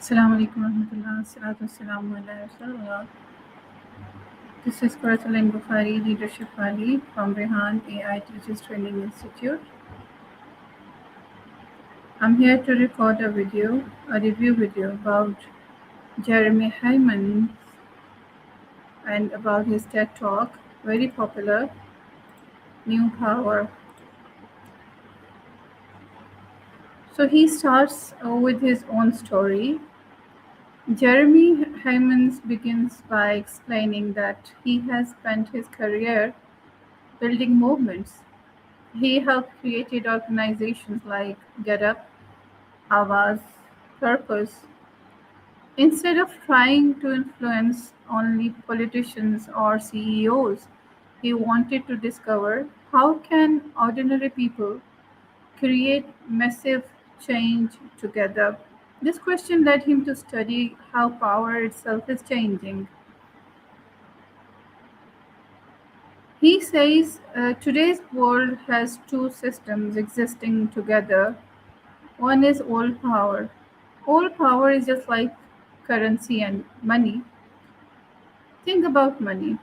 Assalamu alaikum warahmatullah. Salatu wassalamu ala Rasulullah. This is Quratul Bukhari Leadership Valley from Rehan AI Teachers Training Institute. I'm here to record a review video about Jeremy Heimans and about his TED Talk, very popular, New Power. So he starts with his own story. Jeremy Heimans begins by explaining that he has spent his career building movements. He helped create organizations like GetUp, Avaz, Purpose. Instead of trying to influence only politicians or CEOs, he wanted to discover how can ordinary people create massive change together. This question led him to study how power itself is changing. He says today's world has two systems existing together. One is all power. All power is just like currency and money. Think about money.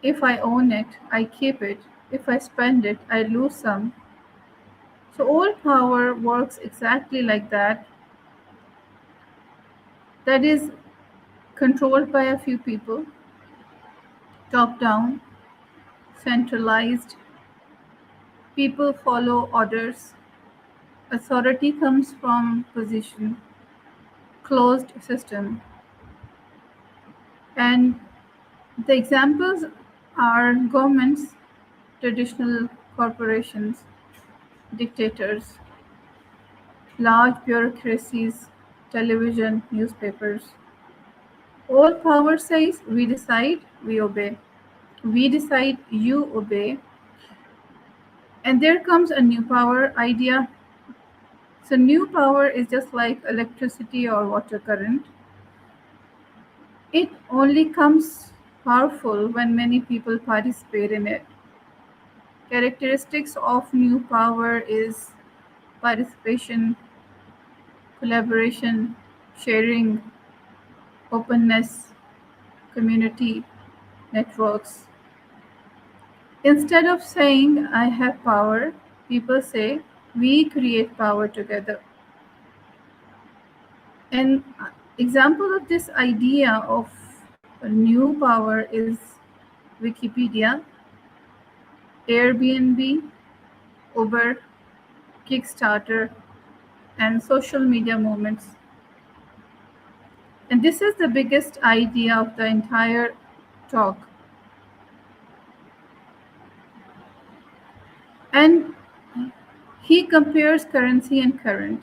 If I own it, I keep it. If I spend it, I lose some. So all power works exactly like that. That is controlled by a few people, top down, centralized. People follow orders. Authority comes from position, closed system. And the examples are governments, traditional corporations, dictators, large bureaucracies, television, newspapers. All power says we decide, we obey. We decide, you obey. And there comes a new power idea. So, new power is just like electricity or water current. It only comes powerful when many people participate in it. Characteristics of new power is participation, collaboration, sharing, openness, community, networks. Instead of saying I have power, people say we create power together. An example of this idea of a new power is Wikipedia, Airbnb, Uber, Kickstarter, and social media movements. And this is the biggest idea of the entire talk. And he compares currency and current.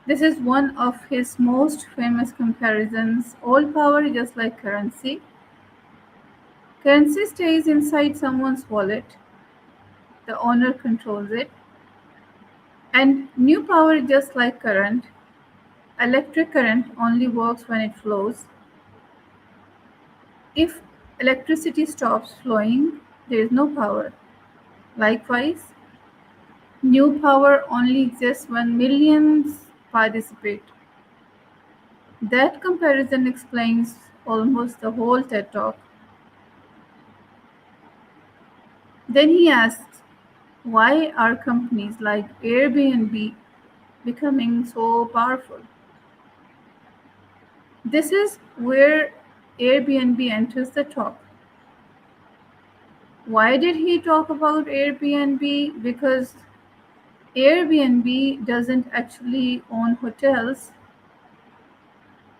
This is one of his most famous comparisons. All power is just like currency. Currency stays inside someone's wallet. The owner controls it. And new power is just like current. Electric current only works when it flows. If electricity stops flowing, there is no power. Likewise, new power only exists when millions participate. That comparison explains almost the whole TED Talk. Then he asks, why are companies like Airbnb becoming so powerful? This is where Airbnb enters the talk. Why did he talk about Airbnb? Because Airbnb doesn't actually own hotels,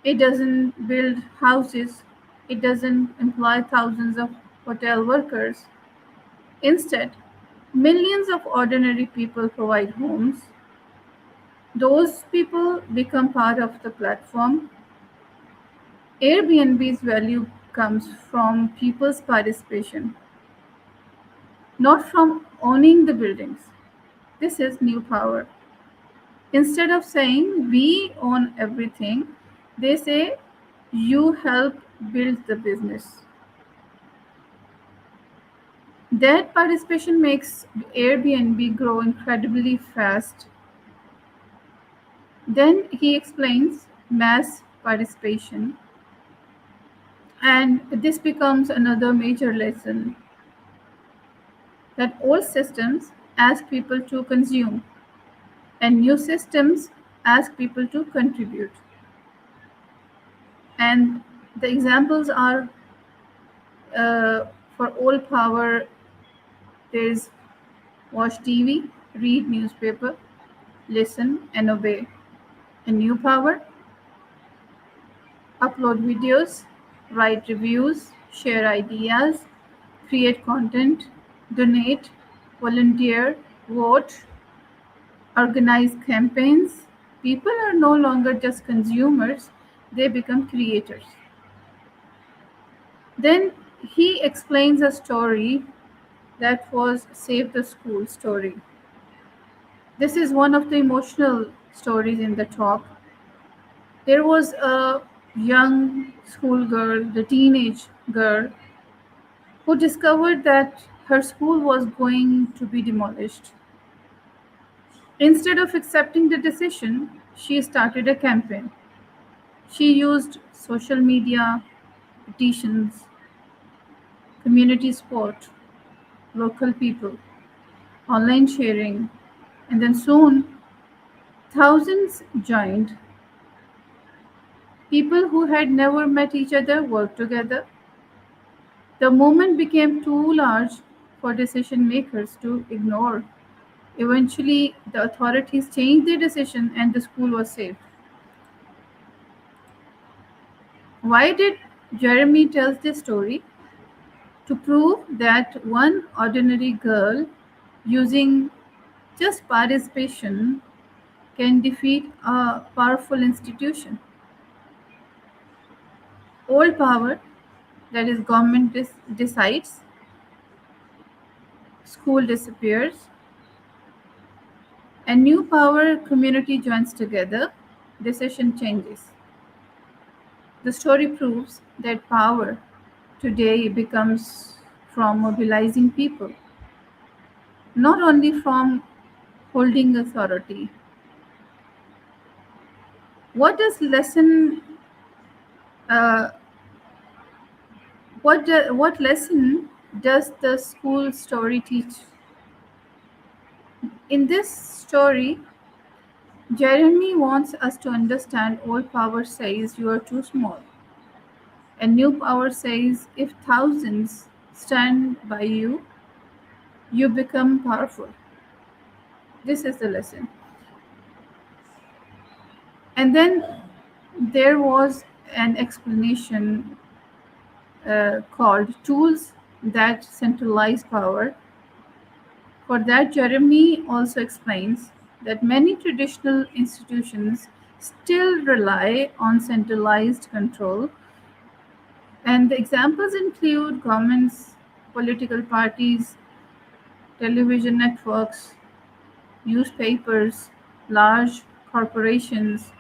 it doesn't build houses, it doesn't employ thousands of hotel workers. Instead, millions of ordinary people provide homes. Those people become part of the platform. Airbnb's value comes from people's participation, not from owning the buildings. This is new power. Instead of saying we own everything, they say you help build the business. That participation makes Airbnb grow incredibly fast. Then he explains mass participation, and this becomes another major lesson that old systems ask people to consume, and new systems ask people to contribute. And the examples are for old power, there's watch TV, read newspaper, listen and obey. And new power, upload videos, write reviews, share ideas, create content, donate, volunteer, vote, organize campaigns. People are no longer just consumers, they become creators. Then he explains a story that was Save the School story. This is one of the emotional stories in the talk. There was a young schoolgirl, the teenage girl, who discovered that her school was going to be demolished. Instead of accepting the decision, she started a campaign. She used social media, petitions, community support, local people, online sharing, and then soon thousands joined. People who had never met each other worked together. The movement became too large for decision makers to ignore. Eventually, the authorities changed their decision and the school was saved. Why did Jeremy tell this story? To prove that one ordinary girl using just participation can defeat a powerful institution. Old power, that is, government decides, school disappears, and new power, community joins together, decision changes. The story proves that power today becomes from mobilizing people, not only from holding authority. What does lesson uh, what lesson does the school story teach? In this story, Jeremy wants us to understand old power says you are too small, and new power says if thousands stand by you, you become powerful. This is the lesson. And then there was an explanation called Tools That Centralize Power. For that, Jeremy also explains that many traditional institutions still rely on centralized control, and the examples include governments, political parties, television networks, newspapers, large corporations,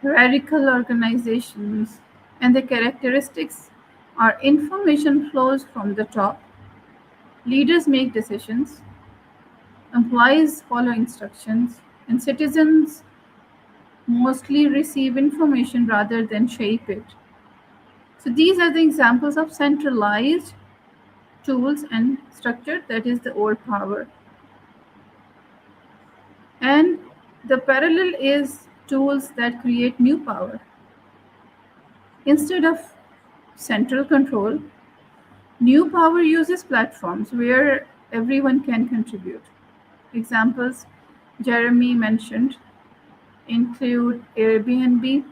radical organizations, and the characteristics are information flows from the top, leaders make decisions, employees follow instructions, and citizens mostly receive information rather than shape it. So these are the examples of centralized tools and structure, that is the old power. And the parallel is tools that create new power. Instead of central control, new power uses platforms where everyone can contribute. Examples Jeremy mentioned include Airbnb,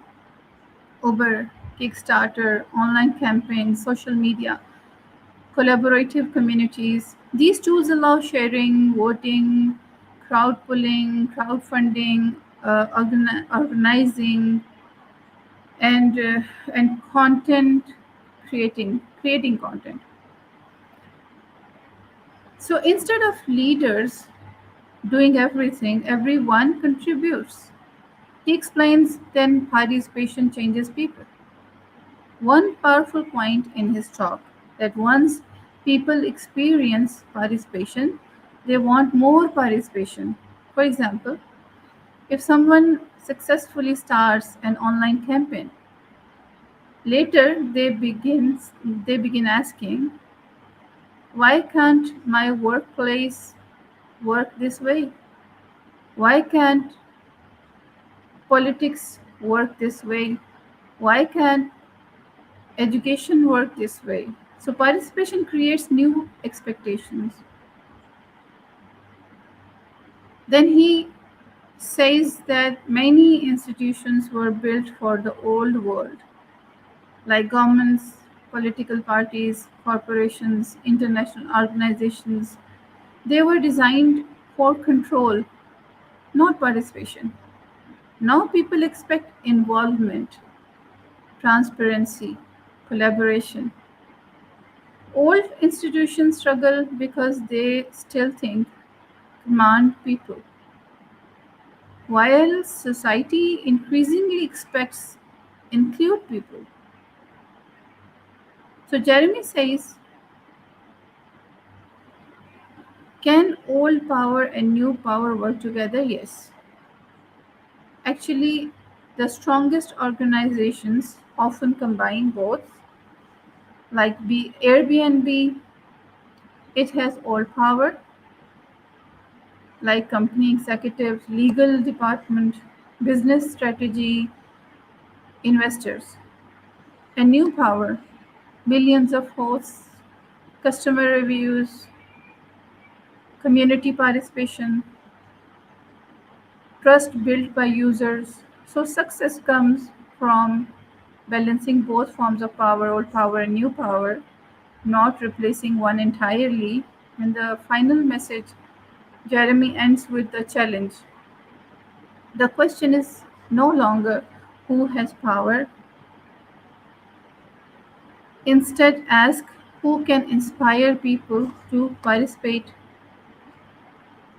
Uber, Kickstarter, online campaigns, social media, collaborative communities. These tools allow sharing, voting, crowd pulling, crowdfunding, organizing, and content creating content. So instead of leaders doing everything, everyone contributes. He explains then participation changes people. One powerful point in his talk that once people experience participation, they want more participation. For example, If someone successfully starts an online campaign, later they begin asking, why can't my workplace work this way? Why can't politics work this way? Why can't education work this way? So participation creates new expectations. Then he says that many institutions were built for the old world, like governments, political parties, corporations, international organizations. They were designed for control, not participation. Now people expect involvement, transparency, collaboration. Old institutions struggle because they still think command people, while society increasingly expects include people. So Jeremy says, can old power and new power work together? Yes. Actually, the strongest organizations often combine both, like Airbnb, it has old power, like company executives, legal department, business strategy, investors, and new power, millions of hosts, customer reviews, community participation, trust built by users. So success comes from balancing both forms of power, old power and new power, not replacing one entirely. And the final message, Jeremy ends with the challenge. The question is no longer who has power, instead, ask who can inspire people to participate.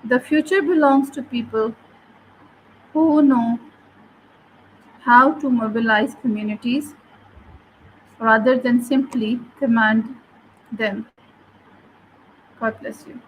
The future belongs to people who know how to mobilize communities rather than simply command them. God bless you.